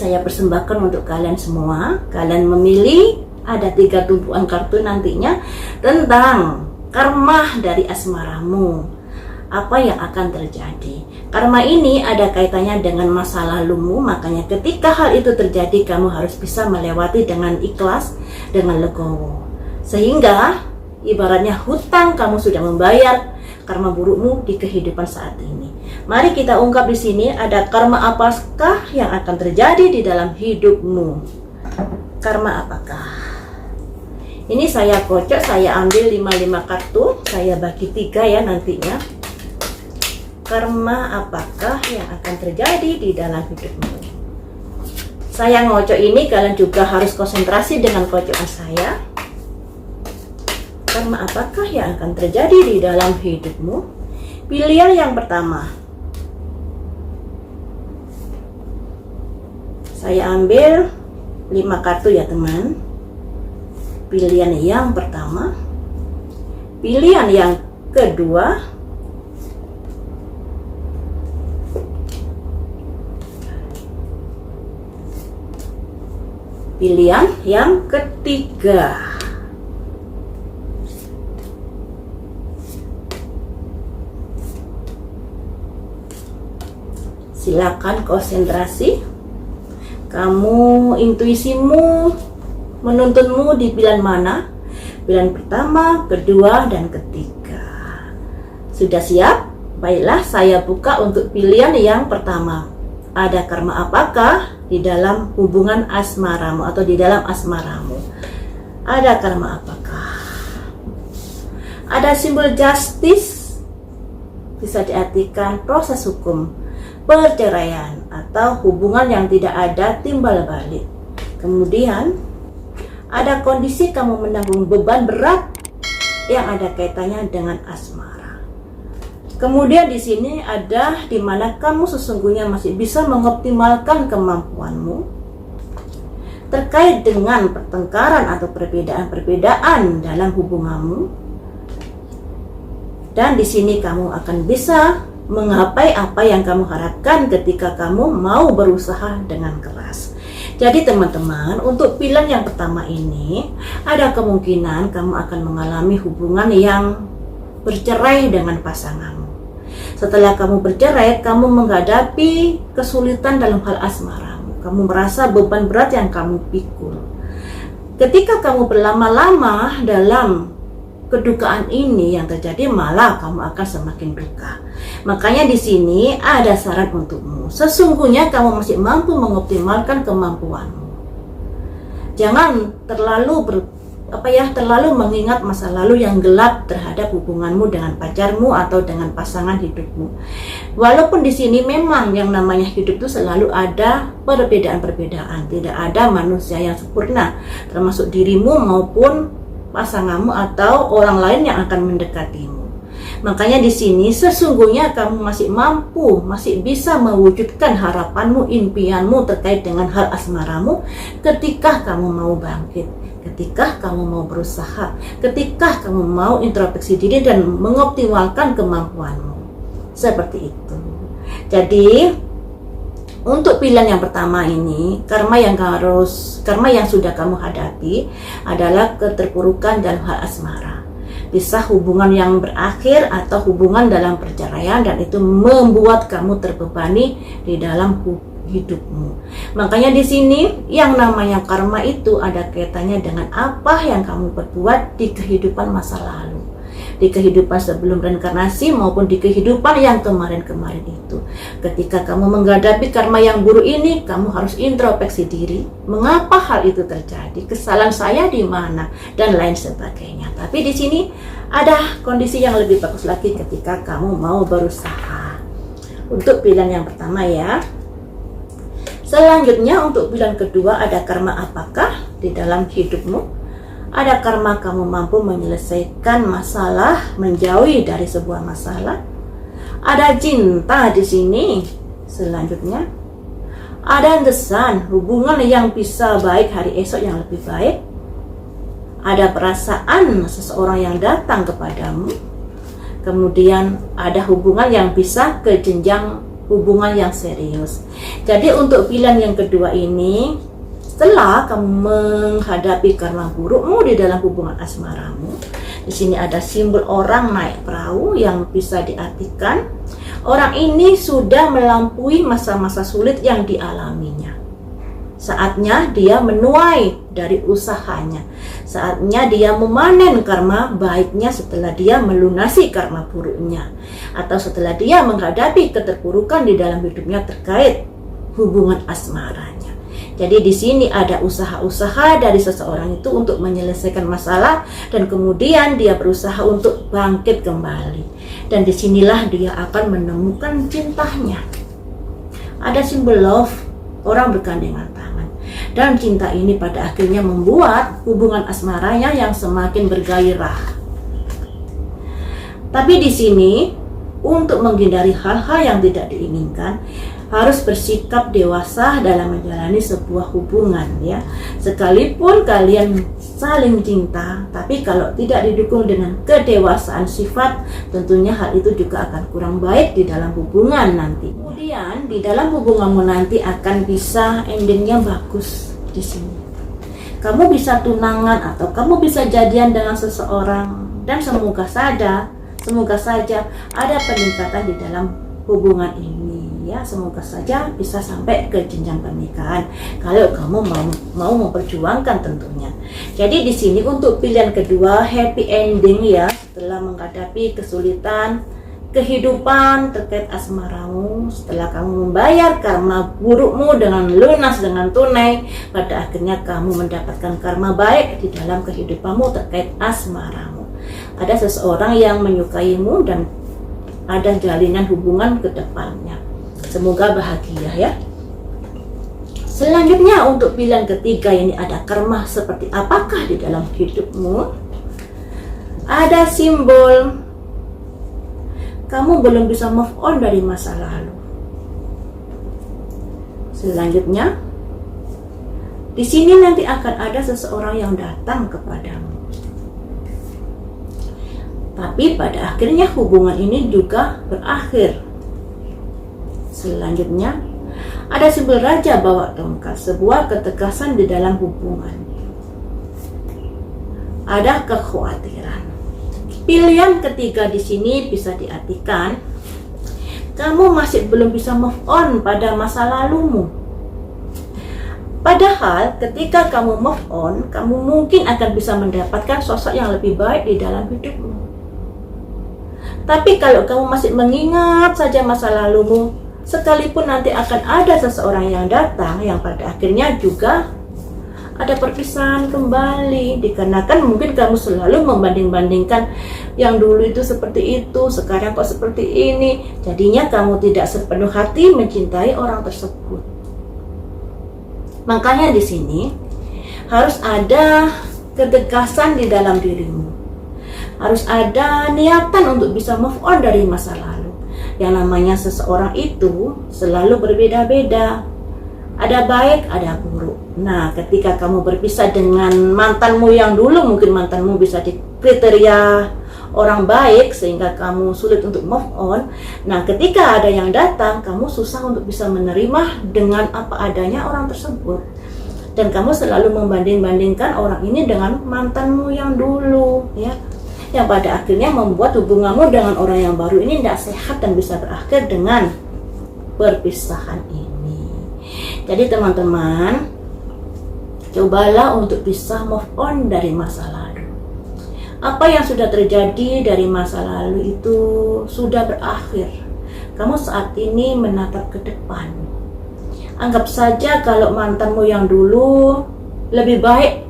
saya persembahkan untuk kalian semua. Kalian memilih, ada 3 tumpuan kartu nantinya tentang karma dari asmaramu. Apa yang akan terjadi? Karma ini ada kaitannya dengan masa lalumu, makanya ketika hal itu terjadi kamu harus bisa melewati dengan ikhlas, dengan legowo. Sehingga ibaratnya hutang kamu sudah membayar karma burukmu di kehidupan saat ini. Mari kita ungkap di sini ada karma apakah yang akan terjadi di dalam hidupmu. Karma apakah? Ini saya kocok, saya ambil 5 kartu, saya bagi 3 ya nantinya. Karma apakah yang akan terjadi di dalam hidupmu? Saya ngocok ini, kalian juga harus konsentrasi dengan kocokan saya. Karma apakah yang akan terjadi di dalam hidupmu? Pilihan yang pertama, saya ambil 5 kartu ya teman. Pilihan yang pertama, pilihan yang kedua, pilihan yang ketiga. Silakan konsentrasi. Kamu, intuisimu menuntunmu di pilihan mana? Pilihan pertama, kedua, dan ketiga. Sudah siap? Baiklah, saya buka untuk pilihan yang pertama. Ada karma apakah di dalam hubungan asmaramu atau di dalam asmaramu? Ada karma apakah? Ada simbol justice, bisa diartikan proses hukum, perceraian, atau hubungan yang tidak ada timbal balik. Kemudian ada kondisi kamu menanggung beban berat yang ada kaitannya dengan asmara. Kemudian di sini ada di mana kamu sesungguhnya masih bisa mengoptimalkan kemampuanmu terkait dengan pertengkaran atau perbedaan-perbedaan dalam hubunganmu. Dan di sini kamu akan bisa menggapai apa yang kamu harapkan ketika kamu mau berusaha dengan keras. Jadi teman-teman, untuk pilihan yang pertama ini ada kemungkinan kamu akan mengalami hubungan yang bercerai dengan pasanganmu. Setelah kamu bercerai, kamu menghadapi kesulitan dalam hal asmaramu. Kamu merasa beban berat yang kamu pikul. Ketika kamu berlama-lama dalam kedukaan ini yang terjadi, malah kamu akan semakin duka. Makanya di sini ada saran untukmu. Sesungguhnya kamu masih mampu mengoptimalkan kemampuanmu. Jangan terlalu terlalu mengingat masa lalu yang gelap terhadap hubunganmu dengan pacarmu atau dengan pasangan hidupmu. Walaupun di sini memang yang namanya hidup itu selalu ada perbedaan-perbedaan. Tidak ada manusia yang sempurna, termasuk dirimu maupun pasanganmu atau orang lain yang akan mendekatimu. Makanya di sini sesungguhnya kamu masih mampu, masih bisa mewujudkan harapanmu, impianmu terkait dengan hal asmaramu ketika kamu mau bangkit, ketika kamu mau berusaha, ketika kamu mau introspeksi diri dan mengoptimalkan kemampuanmu. Seperti itu. Jadi untuk pilihan yang pertama ini, karma yang sudah kamu hadapi adalah keterpurukan dalam hal asmara. Bisa hubungan yang berakhir atau hubungan dalam perceraian, dan itu membuat kamu terbebani di dalam hidupmu. Makanya di sini yang namanya karma itu ada kaitannya dengan apa yang kamu perbuat di kehidupan masa lalu, di kehidupan sebelum reinkarnasi maupun di kehidupan yang kemarin-kemarin itu. Ketika kamu menghadapi karma yang buruk ini, kamu harus introspeksi diri, mengapa hal itu terjadi, kesalahan saya di mana, dan lain sebagainya. Tapi di sini ada kondisi yang lebih bagus lagi ketika kamu mau berusaha. Untuk pilihan yang pertama ya. Selanjutnya untuk pilihan kedua ada karma apakah di dalam hidupmu? Ada karma kamu mampu menyelesaikan masalah, menjauhi dari sebuah masalah. Ada cinta di sini. Selanjutnya ada desain hubungan yang bisa baik hari esok yang lebih baik. Ada perasaan seseorang yang datang kepadamu. Kemudian ada hubungan yang bisa ke jenjang hubungan yang serius. Jadi untuk pilihan yang kedua ini, setelah kamu menghadapi karma burukmu di dalam hubungan asmaramu, di sini ada simbol orang naik perahu yang bisa diartikan orang ini sudah melampaui masa-masa sulit yang dialaminya. Saatnya dia menuai dari usahanya. Saatnya dia memanen karma baiknya setelah dia melunasi karma buruknya. Atau setelah dia menghadapi keterpurukan di dalam hidupnya terkait hubungan asmaranya. Jadi di sini ada usaha-usaha dari seseorang itu untuk menyelesaikan masalah. Dan kemudian dia berusaha untuk bangkit kembali. Dan disinilah dia akan menemukan cintanya. Ada simbol love, orang bergandengan tangan. Dan cinta ini pada akhirnya membuat hubungan asmaranya yang semakin bergairah. Tapi di sini untuk menghindari hal-hal yang tidak diinginkan, harus bersikap dewasa dalam menjalani sebuah hubungan ya. Sekalipun kalian saling cinta, tapi kalau tidak didukung dengan kedewasaan sifat, tentunya hal itu juga akan kurang baik di dalam hubungan nanti. Kemudian di dalam hubunganmu nanti akan bisa endingnya bagus di sini. Kamu bisa tunangan atau kamu bisa jadian dengan seseorang, dan semoga saja ada peningkatan di dalam hubungan ini ya. Semoga saja bisa sampai ke jenjang pernikahan kalau kamu mau memperjuangkan tentunya. Jadi di sini untuk pilihan kedua, happy ending ya, setelah menghadapi kesulitan kehidupan terkait asmaramu, setelah kamu membayar karma burukmu dengan lunas, dengan tunai, pada akhirnya kamu mendapatkan karma baik di dalam kehidupanmu terkait asmaramu. Ada seseorang yang menyukaimu dan ada jalinan hubungan ke depannya. Semoga bahagia ya. Selanjutnya untuk pilihan ketiga ini ada karma seperti apakah di dalam hidupmu? Ada simbol kamu belum bisa move on dari masa lalu. Selanjutnya, di sini nanti akan ada seseorang yang datang kepadamu. Tapi pada akhirnya hubungan ini juga berakhir. Selanjutnya, ada simbol raja bawa tongkat, sebuah ketegasan di dalam hubungan. Ada kekhawatiran. Pilihan ketiga di sini bisa diartikan kamu masih belum bisa move on pada masa lalumu. Padahal ketika kamu move on, kamu mungkin akan bisa mendapatkan sosok yang lebih baik di dalam hidupmu. Tapi kalau kamu masih mengingat saja masa lalumu, sekalipun nanti akan ada seseorang yang datang yang pada akhirnya juga ada perpisahan kembali, dikarenakan mungkin kamu selalu membanding-bandingkan yang dulu itu seperti itu, sekarang kok seperti ini. Jadinya kamu tidak sepenuh hati mencintai orang tersebut. Makanya di sini harus ada ketegasan di dalam dirimu. Harus ada niatan untuk bisa move on dari masa lalu. Yang namanya seseorang itu selalu berbeda-beda. Ada baik, ada buruk. Nah, ketika kamu berpisah dengan mantanmu yang dulu, mungkin mantanmu bisa dikriteria orang baik sehingga kamu sulit untuk move on. Nah, ketika ada yang datang, kamu susah untuk bisa menerima dengan apa adanya orang tersebut. Dan kamu selalu membanding-bandingkan orang ini dengan mantanmu yang dulu, ya. Yang pada akhirnya membuat hubunganmu dengan orang yang baru ini tidak sehat dan bisa berakhir dengan perpisahan ini. Jadi teman-teman, cobalah untuk bisa move on dari masa lalu. Apa yang sudah terjadi dari masa lalu itu sudah berakhir. Kamu saat ini menatap ke depan. Anggap saja kalau mantanmu yang dulu lebih baik,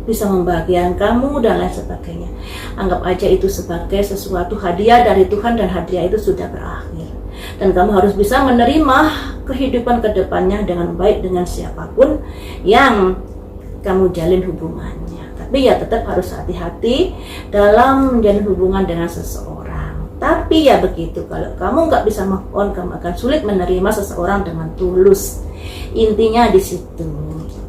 bisa membahagiakan kamu dan lain sebagainya. Anggap aja itu sebagai sesuatu hadiah dari Tuhan dan hadiah itu sudah berakhir. Dan kamu harus bisa menerima kehidupan kedepannya dengan baik dengan siapapun yang kamu jalin hubungannya. Tapi ya tetap harus hati-hati dalam menjalin hubungan dengan seseorang. Tapi ya begitu, kalau kamu nggak bisa move on, kamu akan sulit menerima seseorang dengan tulus. Intinya di situ.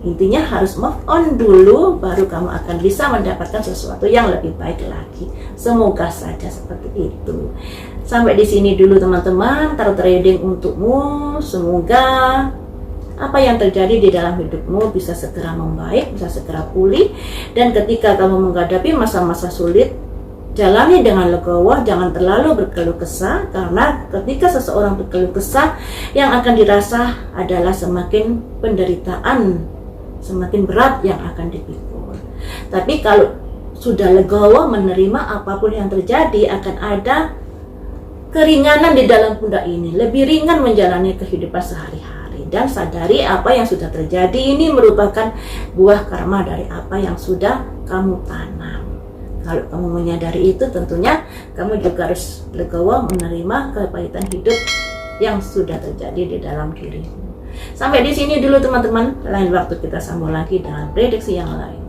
Intinya harus move on dulu, baru kamu akan bisa mendapatkan sesuatu yang lebih baik lagi. Semoga saja seperti itu. Sampai di sini dulu teman-teman tarot reading untukmu. Semoga apa yang terjadi di dalam hidupmu bisa segera membaik, bisa segera pulih. Dan ketika kamu menghadapi masa-masa sulit, jalani dengan legowo, jangan terlalu berkeluh kesah. Karena ketika seseorang berkeluh kesah, yang akan dirasa adalah semakin penderitaan, semakin berat yang akan dipikul. Tapi kalau sudah legowo menerima apapun yang terjadi, akan ada keringanan di dalam pundak ini, lebih ringan menjalani kehidupan sehari-hari. Dan sadari apa yang sudah terjadi ini merupakan buah karma dari apa yang sudah kamu tanam. Kalau kamu menyadari itu, tentunya kamu juga harus legowo menerima kepahitan hidup yang sudah terjadi di dalam dirimu. Sampai di sini dulu teman-teman, lain waktu kita sambung lagi dengan prediksi yang lain.